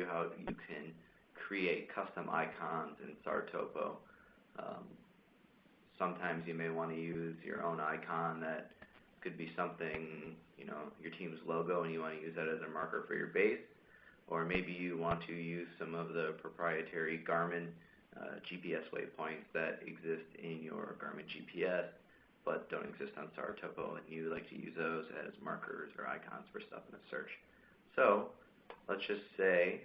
how you can create custom icons in SARTopo. Sometimes you may want to use your own icon that could be something, your team's logo, and you want to use that as a marker for your base. Or maybe you want to use some of the proprietary Garmin GPS waypoints that exist in your Garmin GPS but don't exist on SARTopo, and you like to use those as markers or icons for stuff in a search. So let's just say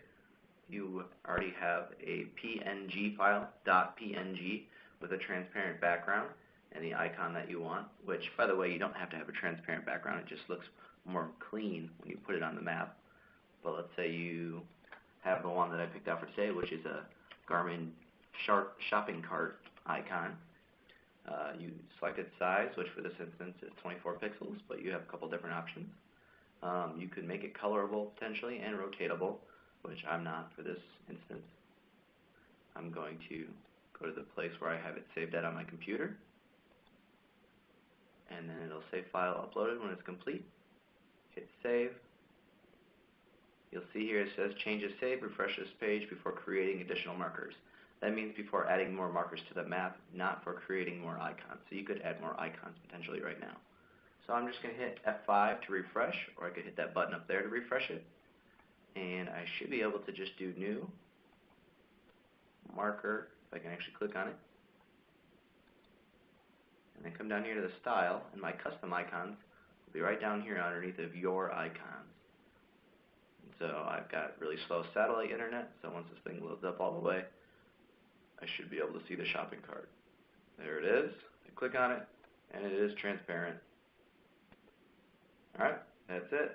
you already have a PNG file, .png, with a transparent background and the icon that you want, which, by the way, you don't have to have a transparent background. It just looks more clean when you put it on the map. But let's say you have the one that I picked out for today, which is a Garmin shopping cart icon. You select its size, which for this instance is 24 pixels, but you have a couple different options. You could make it colorable potentially and rotatable, which I'm not for this instance. I'm going to go to the place where I have it saved at on my computer, and then it'll say file uploaded when it's complete. Hit save. You'll see here it says changes saved, refresh this page before creating additional markers. That means before adding more markers to the map, not for creating more icons. So you could add more icons potentially right now. So I'm just going to hit F5 to refresh, or I could hit that button up there to refresh it. And I should be able to just do new marker, if I can actually click on it. And then come down here to the style, and my custom icons will be right down here underneath of your icons. So I've got really slow satellite internet, so once this thing loads up all the way, I should be able to see the shopping cart. There it is. I click on it, and it is transparent. Alright, that's it.